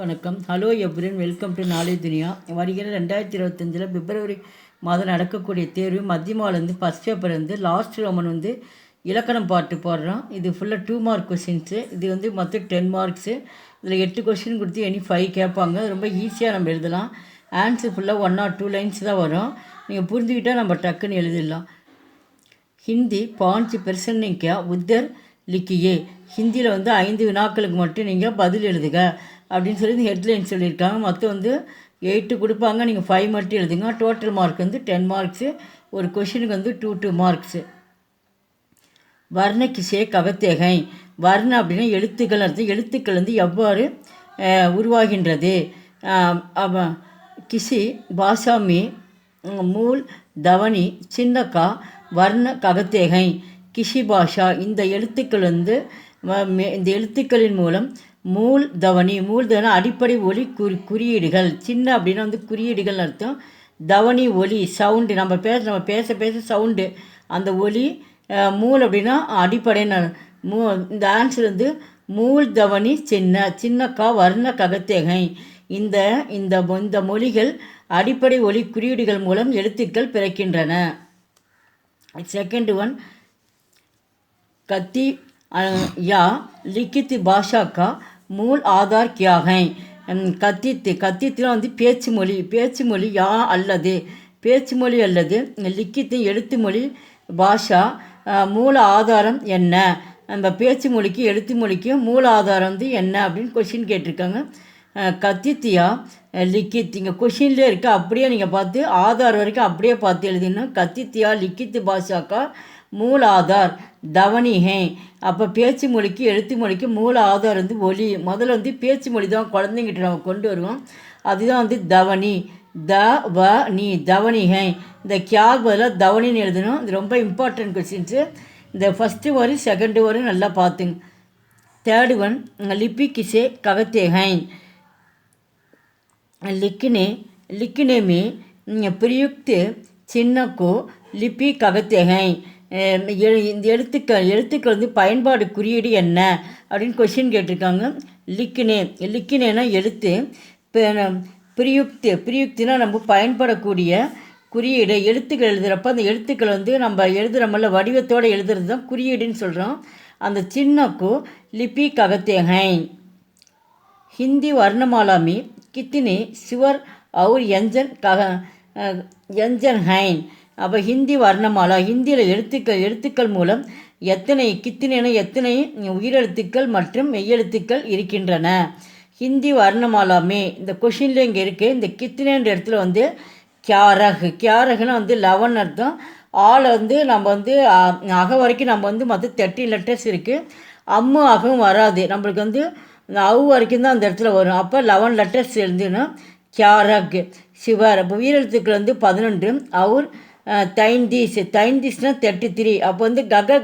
வணக்கம். Hello everyone, welcome to knowledge Duniya. வருகிற 2025 பிப்ரவரி மாதம் நடக்கக்கூடிய தேர்வு மத்தியமாவிலேருந்து ஃபஸ்ட் பேப்பர் லாஸ்ட் ரோமன் இலக்கணம் பாட்டு போடுறோம். இது ஃபுல்லாக 2 மார்க் கொஷின்ஸு. இது மொத்தம் 10 மார்க்ஸு. இதில் 8 கொஷின் கொடுத்து இனி 5 கேட்பாங்க. ரொம்ப ஈஸியாக நம்ம எழுதலாம். ஆன்சர் ஃபுல்லாக 1 or 2 லைன்ஸ் தான் வரும். நீங்கள் புரிஞ்சுக்கிட்டால் நம்ம டக்குன்னு எழுதிடலாம். ஹிந்தி 5 பிரச்சனைக்கு உத்தர் லிக்கியே. ஹிந்தியில் 5 வினாக்களுக்கு மட்டும் நீங்கள் பதில் எழுதுக அப்படின்னு சொல்லி ஹெட்லைன் சொல்லியிருக்காங்க. மொத்தம் 8 கொடுப்பாங்க. நீங்கள் 5 மட்டும் எழுதுங்க. Total mark 10 marks. ஒரு கொஷினுக்கு 2 மார்க்ஸு. வர்ண கிசே கவத்தேகை. வர்ண அப்படின்னா எழுத்துக்கள் அர்த்தம். எழுத்துக்கள் எவ்வாறு உருவாகின்றது. கிசி பாஷாமி மூல் தவனி சின்னக்கா வர்ண ககத்தேகை. கிசி பாஷா இந்த எழுத்துக்கள் இந்த எழுத்துக்களின் மூலம் மூல் தவனி அடிப்படை ஒலி குறியீடுகள். சின்ன அப்படின்னா குறியீடுகள் அர்த்தம். தவனி ஒலி சவுண்டு. நம்ம பேச சவுண்டு அந்த ஒலி. மூல் அப்படின்னா அடிப்படைன்னு. இந்த ஆன்சர் மூல் தவனி சின்னக்கா வர்ண ககத்தேகை. இந்த இந்த இந்த மொழிகள் அடிப்படை ஒலி குறியீடுகள் மூலம் எழுத்துக்கள் பிறக்கின்றன. செகண்ட் ஒன், கத்தி या लिखित भाषा का मूल आधार क्या है. கத்தித்து பேச்சு மொழி யா அல்லது பேச்சு மொழி அல்லது லிக்கித்து எழுத்து மொழி பாஷா மூல ஆதாரம் என்ன. நம்ம பேச்சு மொழிக்கு எழுத்து மொழிக்கு மூல ஆதாரம் என்ன அப்படின்னு கொஷின் கேட்டிருக்காங்க. கத்தித்தியா லிக்கித் இங்கே கொஷின்லேயே இருக்குது. அப்படியே நீங்கள் பார்த்து ஆதார் வரைக்கும் அப்படியே பார்த்து எழுதினா கத்தித்தியா லிக்கித்து பாஷாக்கா மூல ஆதார் தவனி ஹே. அப்போ பேச்சு மொழிக்கு எழுத்து மொழிக்கு மூல ஆதார் ஒலி. முதல்ல பேச்சு மொழி தான் குழந்தைங்கிட்ட நம்ம கொண்டு வருவோம். அதுதான் தவனி. நீ தவனி ஹே. இந்த கியாக் பதிலாக தவனின்னு எழுதணும். இது ரொம்ப இம்பார்ட்டன்ட் கொஸ்டின்ஸு. இந்த ஃபஸ்ட்டு வரும் செகண்டு வரும் நல்லா பார்த்துங்க. தேர்டு ஒன், லிப்பி கிசே ககத்தே ஹைன். लिखने में प्रयुक्त चिन्ह को लिपि कहते हैं. இந்த எழுத்துக்கள் பயன்பாடு குறியீடு என்ன அப்படின்னு கொஷின் கேட்டிருக்காங்க. லிக்கினேனா எழுத்து. பிரியுக்தினா நம்ம பயன்படக்கூடிய குறியீடு. எழுத்துக்கள் எழுதுகிறப்ப அந்த எழுத்துக்கள் நம்ம எழுதுகிறோம்ல வடிவத்தோடு எழுதுறது தான் குறியீடுன்னு சொல்கிறோம். அந்த சின்னக்கு லிப்பி ககத்தேஹைன். हिंदी वर्णमाला में कितने स्वर और व्यंजन हैं. அப்போ ஹிந்தி வர்ணமாலா ஹிந்தியில் எழுத்துக்கள் மூலம் எத்தனை உயிரெழுத்துக்கள் மற்றும் மெய்யெழுத்துக்கள் இருக்கின்றன. ஹிந்தி வர்ணமாலாமே இந்த கொஷினில் இங்கே இருக்குது. இந்த கித்தினேன்ற இடத்துல கியாரகுன்னா 11 அர்த்தம். ஆளை நம்ம அக வரைக்கும் நம்ம மற்ற 30 லெட்டர்ஸ் இருக்குது. அம்மு அகவும் வராது. நம்மளுக்கு அவு வரைக்கும் தான் அந்த இடத்துல வரும். அப்போ 11 லெட்டர்ஸ் எழுதுனா கியாரக் சிவர். அப்போ உயிரெழுத்துக்கள் 11. அவர் தைந்தீஸ்னால் 33. அப்போ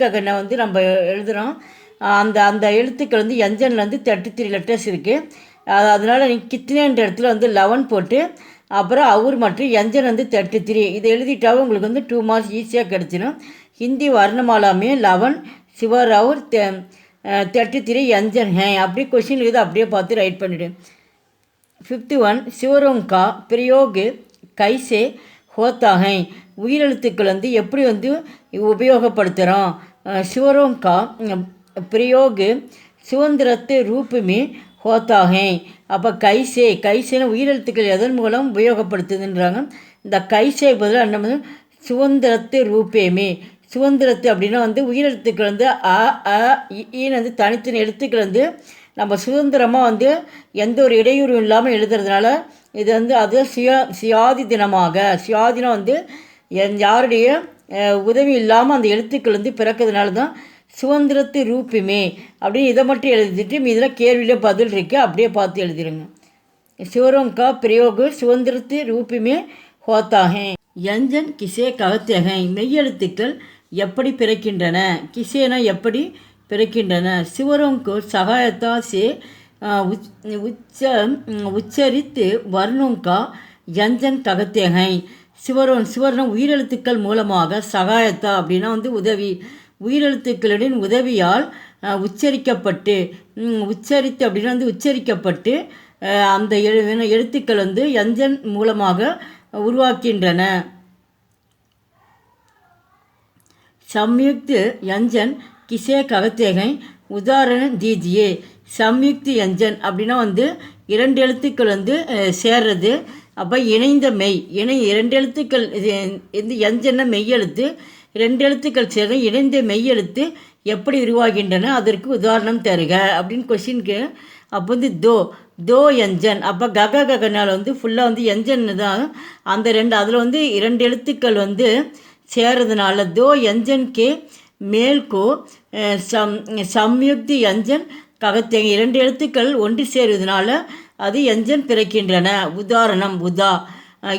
ககனை நம்ம எழுதுகிறோம். அந்த எழுத்துக்கள் எஞ்சனில் 33 லெட்டர்ஸ் இருக்குது. அதனால் நீங்கள் கித்தினேன்ற இடத்துல 11 போட்டு அப்புறம் அவர் மற்றும் எஞ்சன் 33 இதை எழுதிட்டாவும் உங்களுக்கு 2 மார்க்ஸ் ஈஸியாக கிடச்சிடும். ஹிந்தி வர்ணமாலாமே 11 சிவர் அவர் 33 எஞ்சன் ஹே. அப்படியே கொஷின் இருக்குது அப்படியே பார்த்து ரைட் பண்ணிவிடு. 5th ஒன், சிவரோம் கா பிரயோக் கைசே ஹோத்தா ஹை. உயிரெழுத்துக்கள் எப்படி உபயோகப்படுத்துகிறோம். சிவரோம் கா பிரயோக் சுதந்திரத்து ரூபமே ஹோத்தா ஹை. அப்போ கைசேன்னு உயிரெழுத்துக்கள் எதன் மூலம் உபயோகப்படுத்துதுன்றாங்க. இந்த கைசே பதிலாக என்ன சுதந்திரத்து ரூபேமே. சுதந்திரத்து அப்படின்னா உயிரெழுத்துக்கள் ஈன்னு தனித்தனி எழுத்துக்கள் நம்ம சுதந்திரமாக எந்த ஒரு இடையூறும் இல்லாமல் எழுதுறதுனால இது அது சுயாதீனம் யாருடைய உதவி இல்லாமல் அந்த எழுத்துக்கள் பிறக்கிறதுனால தான் சுதந்திரத்து ரூபமே அப்படின்னு இதை மட்டும் எழுதிட்டு இதில் கேள்வியில் பதில் இருக்குது அப்படியே பார்த்து எழுதிடுங்க. சிவரோம் கா பிரயோக் சுதந்திரத்து ரூபமே ஹோத்தாகே. யஞ்சன் கிசே ககத்தேகை. மெய்யெழுத்துக்கள் எப்படி பிறக்கின்றன. கிசேனா எப்படி பிறக்கின்றன. சிவரோங்கு சகாயத்தா சே உச்சரித்து வர்ணோங்கா யஞ்சன் ககத்தேகை. சிவர்ண உயிரெழுத்துக்கள் மூலமாக சகாயத்தா அப்படின்னா உதவி. உயிரெழுத்துக்களின் உதவியால் உச்சரித்து அப்படின்னா உச்சரிக்கப்பட்டு அந்த எழுத்துக்கள் வந்து யஞ்சன் மூலமாக உருவாக்கின்றன. संयुक्त यंजन किसे कहते हैं உதாரணம் दीजिए. संयुक्त यंजन அப்படின்னா வந்து இரண்டு எழுத்துக்கள் வந்து சேர்றது. அப்போ இணைந்த மெய் இரண்டு எழுத்துக்கள் இந்த யஞ்சன மெய்யெழுத்து ரெண்டு எழுத்துக்கள் சேர்ந்து இணைந்த மெய்யெழுத்து எப்படி உருவாகின்றன அதற்கு உதாரணம் தருக அப்படின்னு கொஷினுக்கு. அப்போ வந்து தோ யஞ்சன். அப்போ ககனால் வந்து ஃபுல்லாக வந்து யஞ்சன் தான் அந்த ரெண்டு அதில் வந்து இரண்டு எழுத்துக்கள் வந்து சேரதுனால दो यंजन के मेल को संयुक्त यंजन कहते हैं. இரண்டு எழுத்துக்கள் ஒன்று சேருவதனால அது யஞ்சன் பிறக்கின்றன. உதாரணம் உதா.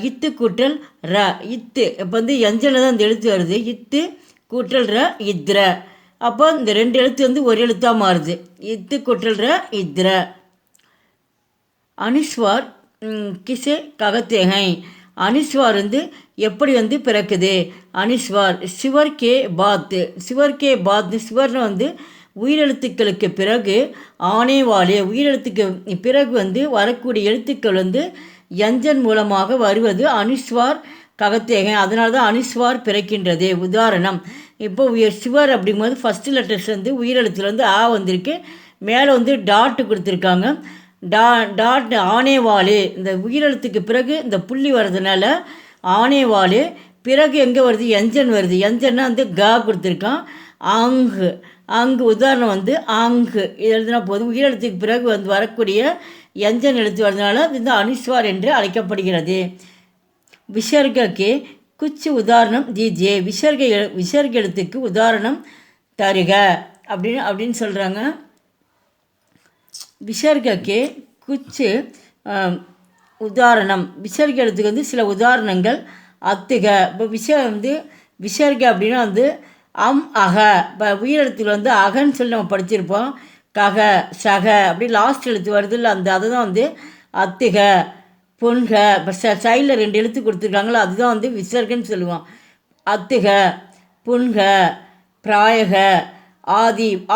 இத்து கூட்டல் ர இத்து. இப்போ வந்து யஞ்சனில் தான் இந்த எழுத்து வருது. இத்து கூட்டல் ர இத்ர. அப்போ இந்த ரெண்டு எழுத்து வந்து ஒரு எழுத்தாக மாறுது. இத்து கூட்டல் ர இத்ர. அனுஸ்வார் கிசே कहते हैं. அனுஸ்வார் வந்து எப்படி வந்து பிறக்குது. அனுஸ்வார் சிவர் கே பாத். சிவர்னு வந்து உயிரெழுத்துக்களுக்கு பிறகு ஆனேவாலே உயிரெழுத்துக்கு பிறகு வந்து வரக்கூடிய எழுத்துக்கள் வந்து யஞ்சன் மூலமாக வருவது அனுஸ்வார் ககத்தேகன். அதனால தான் அனுஸ்வார் பிறக்கின்றது. உதாரணம் இப்போ சிவர் அப்படிங்கும்போது ஃபஸ்ட்டு லெட்டர்ஸ் வந்து உயிரெழுத்தில் வந்து ஆ வந்திருக்கு. மேலே வந்து டாட்டு கொடுத்துருக்காங்க. டாட் ஆனேவாலே இந்த உயிரெழுத்துக்கு பிறகு இந்த புள்ளி வர்றதுனால ஆனேவாலே. பிறகு எங்கே வருது யஞ்சன் வருது. யஞ்சன்னா வந்து கா கொடுத்துருக்கான். அங்கு உதாரணம் வந்து அங்கு எழுதினா போதும். உயிரெழுத்துக்கு பிறகு வந்து வரக்கூடிய யஞ்சன் எழுத்து வர்றதுனால இது அனுஸ்வார் என்று அழைக்கப்படுகிறது. விசர்கே குச்சு உதாரணம் தீஜே. விசர்க எழுத்துக்கு உதாரணம் தருக அப்படின்னு சொல்கிறாங்க. விசர்கே குச்சு உதாரணம். விசர்க எழுத்துக்கு வந்து சில உதாரணங்கள் அத்துக. இப்போ விசர்க அப்படின்னா வந்து அக. இப்போ உயிரெழுத்துக்கள் வந்து அகன்னு சொல்லி நம்ம படிச்சிருப்போம். கக சக அப்படி லாஸ்ட் எழுத்து வருது இல்லை அதை தான் வந்து அத்துக பொன்க. இப்போ சைடில் ரெண்டு எழுத்து கொடுத்துருக்காங்களோ அதுதான் வந்து விசர்கன்னு சொல்லுவோம். அத்துக புன்க பிராயக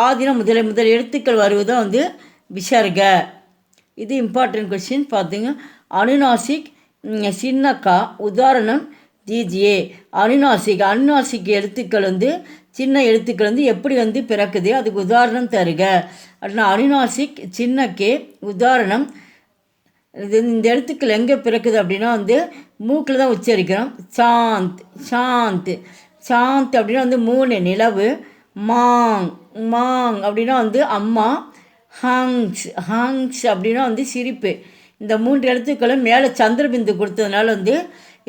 ஆதினா முதல் எழுத்துக்கள் வருவதுதான் வந்து விசர்க. இது இம்பார்ட்டன்ட் கொஸ்டின் பார்த்துங்க. அனுநாசிக் சின்னக்கா உதாரணம் தீஜியே. அனுநாசிக் எழுத்துக்கள் வந்து சின்ன எழுத்துக்கள் வந்து எப்படி வந்து பிறக்குது அதுக்கு உதாரணம் தருக. அப்படின்னா அனுநாசிக் சின்னக்கே உதாரணம். இந்த எழுத்துக்கள் எங்கே பிறக்குது அப்படின்னா வந்து மூக்கில் தான் உச்சரிக்கிறோம். சாந்த் அப்படின்னா வந்து மூணு நிலவு. மாங் அப்படின்னா வந்து அம்மா. ஹங்ஸ் அப்படின்னா வந்து சிரிப்பு. இந்த மூன்று எழுத்துக்களும் மேலே சந்திரபிந்து கொடுத்ததுனால வந்து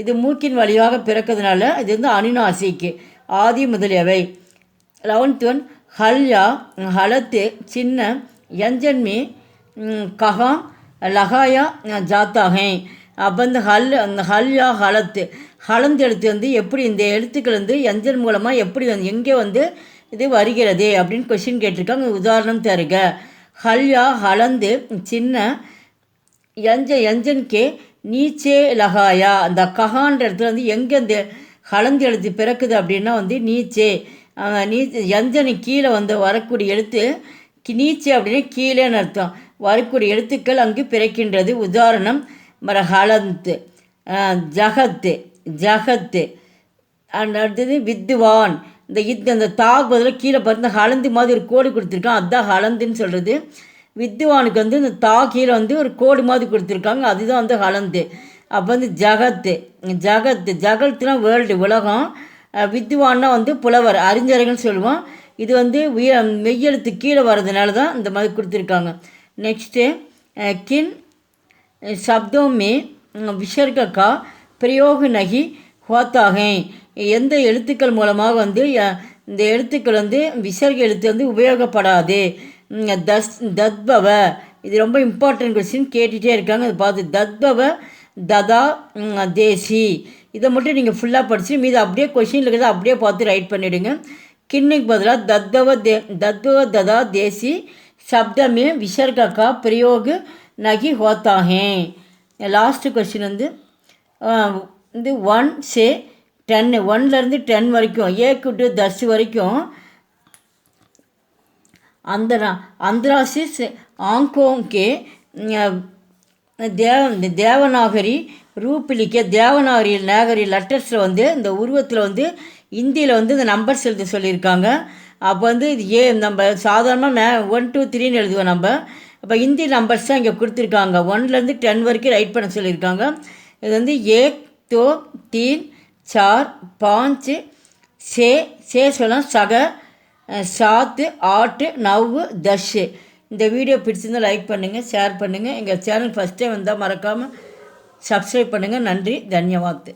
இது மூக்கின் வழியாக பிறக்கிறதுனால இது வந்து அனுநாசிக்கு ஆதி முதலியவை. 11th ஒன் ஹல்யா ஹலத்து சின்ன யஞ்சன்மே கஹா லகாயா ஜாத்தாகை. அப்போ அந்த ஹல்யா ஹலந்து எழுத்து வந்து எப்படி இந்த எழுத்துக்கள் வந்து யஞ்சன் மூலமாக எப்படி வந்து எங்கே வந்து இது வருகிறது அப்படின்னு கொஷின் கேட்டிருக்காங்க. உதாரணம் தருக. ஹல்யா ஹலந்து சின்ன யஞ்சன் கே நீச்சே லகாயா. அந்த கஹான்ற இடத்துல வந்து எங்கே இந்த ஹலந்து எழுத்து பிறக்குது அப்படின்னா வந்து நீச்சே. யஞ்சனு கீழே வந்து வரக்கூடிய எழுத்து நீச்சே அப்படின்னா கீழேன்னு அர்த்தம். வரக்கூடிய எழுத்துக்கள் அங்கு பிறக்கின்றது. உதாரணம் ஹலந்து ஜகத்து அடுத்தது வித்வான். அந்த தாக் பதில் கீழே பார்த்து ஹலந்து மாதிரி ஒரு கோடு கொடுத்துருக்கான். அதுதான் ஹலந்துன்னு சொல்கிறது. வித்வானுக்கு வந்து இந்த தா கீழே வந்து ஒரு கோடு மாதிரி கொடுத்துருக்காங்க. அதுதான் வந்து ஹலந்து. அப்போ வந்து ஜகத்துனா வேர்ல்டு உலகம். வித்வான்னா வந்து புலவர் அறிஞர்கள்னு சொல்லுவோம். இது வந்து மெய்யெழுத்து கீழே வர்றதுனால தான் இந்த மாதிரி கொடுத்துருக்காங்க. நெக்ஸ்ட்டு கின் சப்தோமே விசர்கா பிரயோக நகி ஹோத்தாகை. எந்த எழுத்துக்கள் மூலமாக வந்து இந்த எழுத்துக்கள் வந்து விசர்க எழுத்து வந்து உபயோகப்படாது. தத்பவ. இது ரொம்ப இம்பார்ட்டன்ட் கொஸ்டின் கேட்டுகிட்டே இருக்காங்க. அதை பார்த்து தத்பவ ததா தேசி. இதை மட்டும் நீங்கள் ஃபுல்லாக படித்து மீது அப்படியே கொஷினில் இருக்கிறத அப்படியே பார்த்து ரைட் பண்ணிவிடுங்க. கிண்ணுக்கு பதிலாக தத்பவ ததா தேசி சப்தமே விசர்கா பிரயோக நகி ஹோத்தாகே. லாஸ்ட்டு கொஸ்டின் வந்து 1 से 10 1லேருந்து 10 வரைக்கும் ஏக்கு டு 10 வரைக்கும் अंदरासिस आंखों के இந்த தேவநாகரி ரூபிலிக்க தேவநாகரி நாகரி லெட்டர்ஸில் வந்து இந்த உருவத்தில் வந்து இந்தியில் வந்து இந்த நம்பர்ஸ் எழுத சொல்லியிருக்காங்க. அப்போ வந்து இது நம்ம சாதாரணமாக 1 2 3ன்னு எழுதுவோம் நம்ம. அப்போ ஹிந்தி நம்பர்ஸ் தான் இங்கே கொடுத்துருக்காங்க. 1லேருந்து 10 வரைக்கும் ரைட் பண்ண சொல்லியிருக்காங்க. இது வந்து 1 2 3 4 5 6 சொல்லலாம் சக 7 8 9 10. இந்த வீடியோ பிடிச்சிருந்தால் லைக் பண்ணுங்கள், ஷேர் பண்ணுங்கள். எங்கள் சேனல் ஃபஸ்ட் டைம் வந்தால் மறக்காமல் சப்ஸ்கிரைப் பண்ணுங்கள். நன்றி, தன்யவாத்.